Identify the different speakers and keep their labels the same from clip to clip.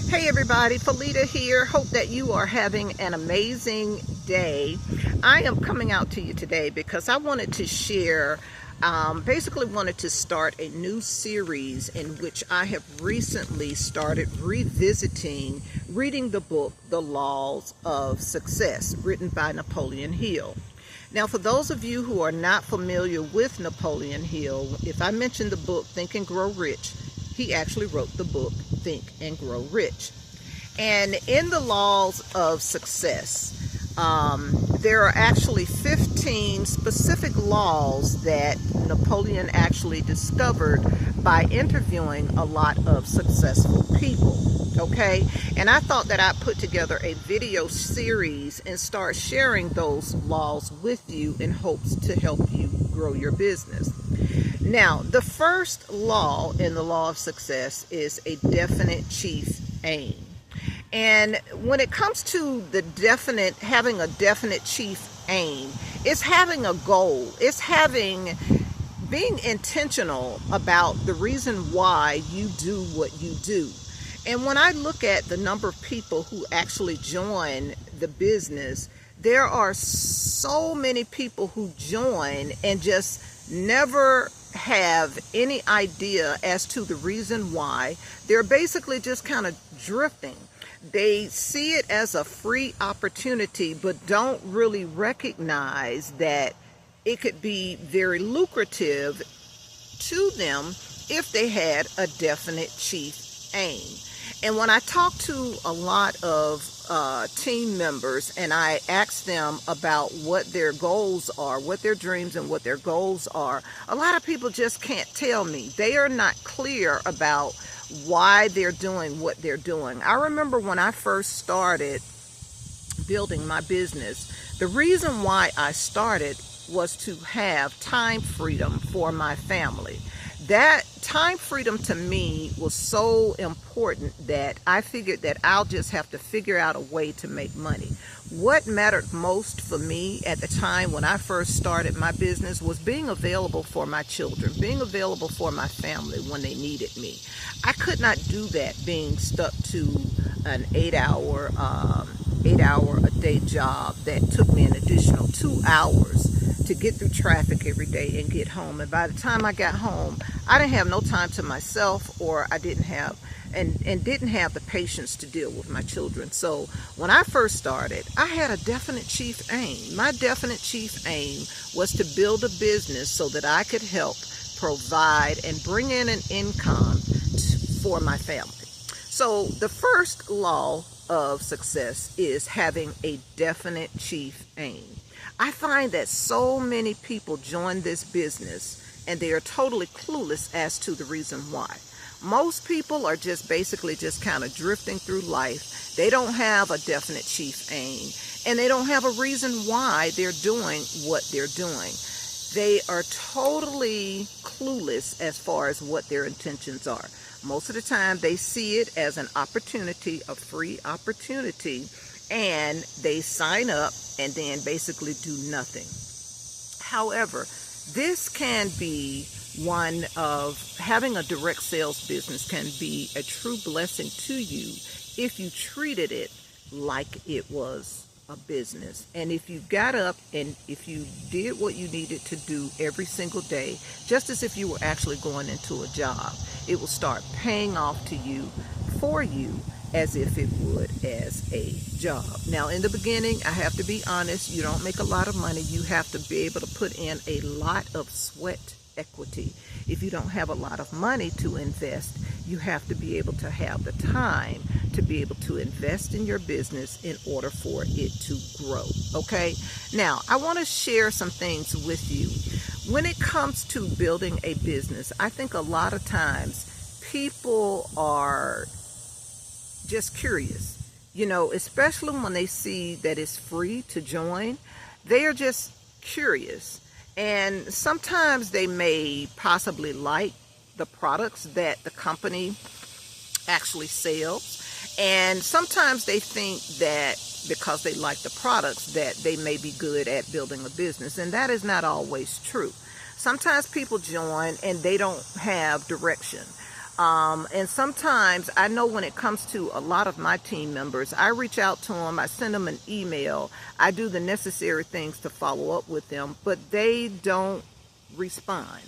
Speaker 1: Hey everybody, Felita here. Hope that you are having an amazing day. I am coming out to you today because I wanted to share, basically wanted to start a new series in which I have recently started revisiting reading the book, The Laws of Success, written by Napoleon Hill. Now, for those of you who are not familiar with Napoleon Hill, if I mention the book Think and Grow Rich, he actually wrote the book Think and Grow Rich. And in the Laws of Success, there are actually 15 specific laws that Napoleon actually discovered by interviewing a lot of successful people. Okay, and I thought that I'd put together a video series and start sharing those laws with you in hopes to help you grow your business. Now, the first law in the law of success is a definite chief aim. And when it comes to having a definite chief aim, it's having a goal. It's being intentional about the reason why you do what you do. And when I look at the number of people who actually join the business, there are so many people who join and just never have any idea as to the reason why. They're basically just kind of drifting. They see it as a free opportunity, but don't really recognize that it could be very lucrative to them if they had a definite chief aim. And when I talk to a lot of team members and I ask them about what their goals are, what their dreams and what their goals are, a lot of people just can't tell me. They are not clear about why they're doing what they're doing. I remember when I first started building my business, the reason why I started was to have time freedom for my family. That time freedom to me was so important that I figured that I'll just have to figure out a way to make money. What mattered most for me at the time when I first started my business was being available for my children, being available for my family when they needed me. I could not do that being stuck to an 8-hour a day job that took me an additional 2 hours to get through traffic every day and get home. And by the time I got home, I didn't have no time to myself, or I didn't have the patience to deal with my children. So when I first started, I had a definite chief aim. My definite chief aim was to build a business so that I could help provide and bring in an income for my family. So the first law of success is having a definite chief aim. I find that so many people join this business and they are totally clueless as to the reason why. Most people are just basically just kind of drifting through life. They don't have a definite chief aim and they don't have a reason why they're doing what they're doing. They are totally clueless as far as what their intentions are. Most of the time they see it as an opportunity, a free opportunity, and they sign up and then basically do nothing. However, this can be one of having a direct sales business can be a true blessing to you if you treated it like it was a business. And if you got up and if you did what you needed to do every single day, just as if you were actually going into a job, it will start paying off to you, for you, as if it would as a job. Now, in the beginning, I have to be honest, you don't make a lot of money. You have to be able to put in a lot of sweat equity. If you don't have a lot of money to invest, you have to be able to have the time to be able to invest in your business in order for it to grow. Okay? Now, I want to share some things with you. When it comes to building a business, I think a lot of times people are just curious, especially when they see that it's free to join. They are just curious. And sometimes they may possibly like the products that the company actually sells. And sometimes they think that because they like the products that they may be good at building a business. And that is not always true. Sometimes people join and they don't have direction. And sometimes I know when it comes to a lot of my team members, I reach out to them, I send them an email, I do the necessary things to follow up with them, but they don't respond.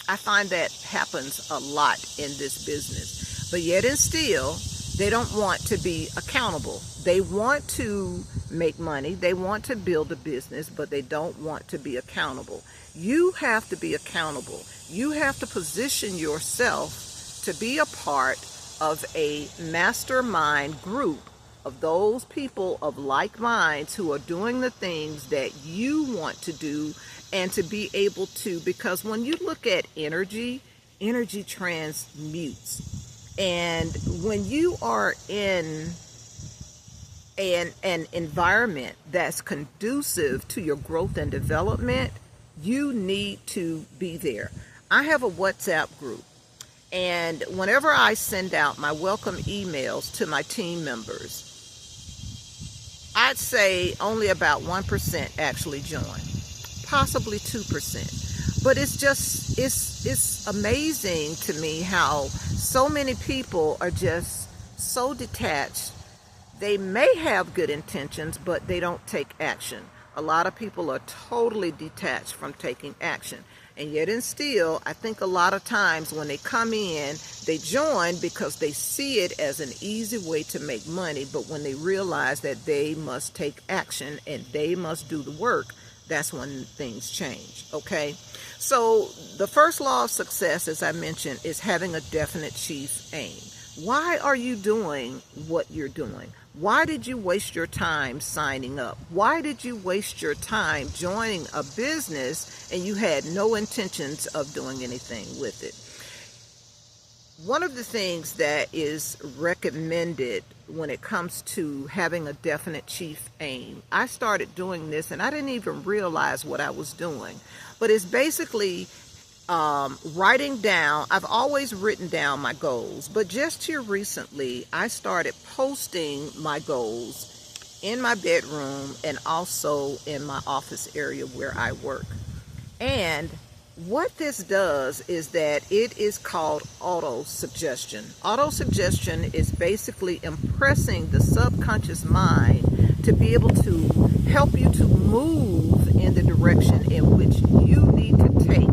Speaker 1: I find that happens a lot in this business. But yet and still, they don't want to be accountable. They want to make money, they want to build a business, but they don't want to be accountable. You have to be accountable. You have to position yourself to be a part of a mastermind group of those people of like minds who are doing the things that you want to do, and to be able to, because when you look at energy transmutes. And when you are in an environment that's conducive to your growth and development, you need to be there. I have a WhatsApp group. And whenever I send out my welcome emails to my team members, I'd say only about 1% actually join, possibly 2%. But it's amazing to me how so many people are just so detached. They may have good intentions, but they don't take action. A lot of people are totally detached from taking action. And yet and still, I think a lot of times when they come in, they join because they see it as an easy way to make money. But when they realize that they must take action and they must do the work, that's when things change, okay? So the first law of success, as I mentioned, is having a definite chief aim. Why are you doing what you're doing? Why did you waste your time signing up? Why did you waste your time joining a business and you had no intentions of doing anything with it? One of the things that is recommended when it comes to having a definite chief aim, I started doing this and I didn't even realize what I was doing, but it's basically writing down. I've always written down my goals, but just here recently, I started posting my goals in my bedroom and also in my office area where I work. And what this does is that it is called auto-suggestion. Auto-suggestion is basically impressing the subconscious mind to be able to help you to move in the direction in which you need to take,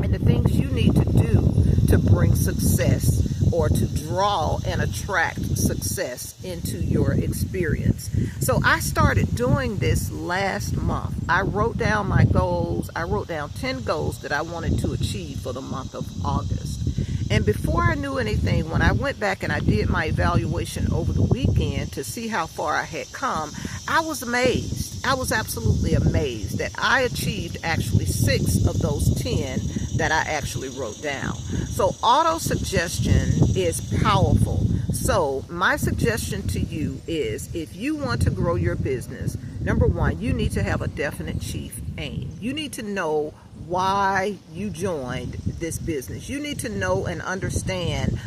Speaker 1: and the things you need to do to bring success or to draw and attract success into your experience. So I started doing this last month. I wrote down my goals. I wrote down 10 goals that I wanted to achieve for the month of August. And before I knew anything, when I went back and I did my evaluation over the weekend to see how far I had come, I was amazed. I was absolutely amazed that I achieved actually 6 of those 10 that I actually wrote down. So auto-suggestion is powerful. So my suggestion to you is, if you want to grow your business, number one, you need to have a definite chief aim. You need to know why you joined this business. You need to know and understand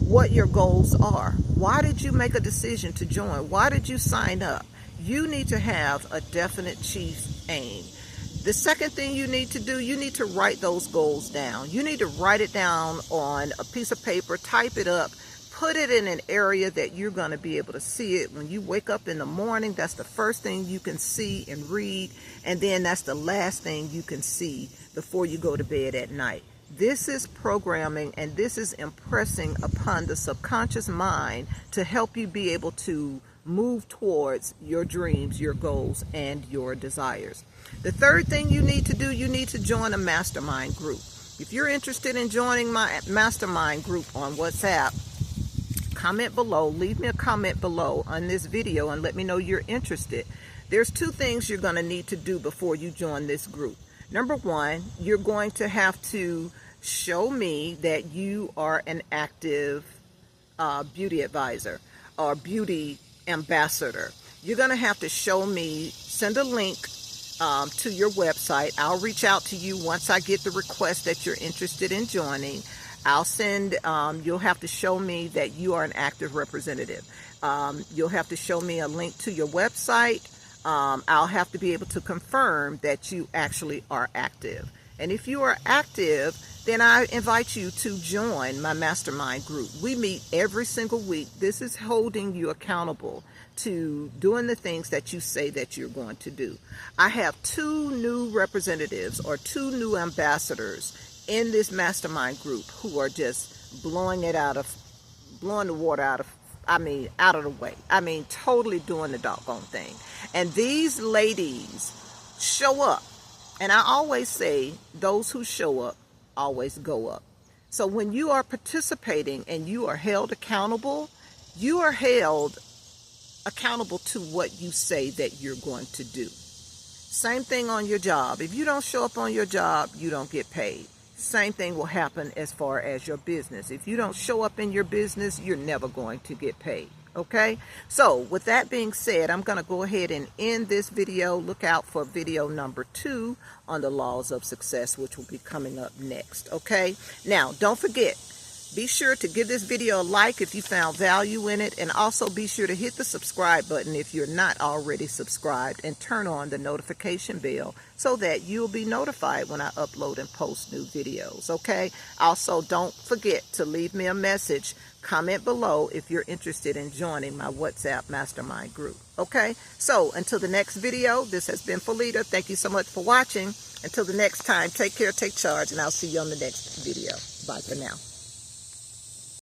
Speaker 1: what your goals are. Why did you make a decision to join? Why did you sign up? You need to have a definite chief aim. The second thing you need to do, you need to write those goals down. You need to write it down on a piece of paper, type it up, put it in an area that you're going to be able to see it. When you wake up in the morning, that's the first thing you can see and read, and then that's the last thing you can see before you go to bed at night. This is programming, and this is impressing upon the subconscious mind to help you be able to move towards your dreams, your goals, and your desires. The third thing you need to do, you need to join a mastermind group. If you're interested in joining my mastermind group on WhatsApp, comment below, leave me a comment below on this video and let me know you're interested. There's 2 things you're going to need to do before you join this group. Number one, you're going to have to show me that you are an active beauty advisor or beauty ambassador. You're going to have to show me, send a link to your website. I'll reach out to you once I get the request that you're interested in joining. I'll send, you'll have to show me that you are an active representative. You'll have to show me a link to your website. I'll have to be able to confirm that you actually are active. And if you are active, then I invite you to join my mastermind group. We meet every single week. This is holding you accountable to doing the things that you say that you're going to do. I have 2 new representatives or 2 new ambassadors in this mastermind group who are just blowing the water out of the way. Totally doing the doggone thing. And these ladies show up. And I always say, those who show up always go up. So when you are participating and you are held accountable, you are held accountable to what you say that you're going to do. Same thing on your job. If you don't show up on your job, you don't get paid. Same thing will happen as far as your business. If you don't show up in your business, you're never going to get paid. Okay, so with that being said, I'm going to go ahead and end this video. Look out for video number 2 on the laws of success, which will be coming up next. Okay, now don't forget, be sure to give this video a like if you found value in it, and also be sure to hit the subscribe button if you're not already subscribed, and turn on the notification bell so that you'll be notified when I upload and post new videos. Okay, also don't forget to leave me a message. Comment below if you're interested in joining my WhatsApp mastermind group. Okay, so until the next video, this has been Felita. Thank you so much for watching. Until the next time, take care, take charge, and I'll see you on the next video. Bye for now.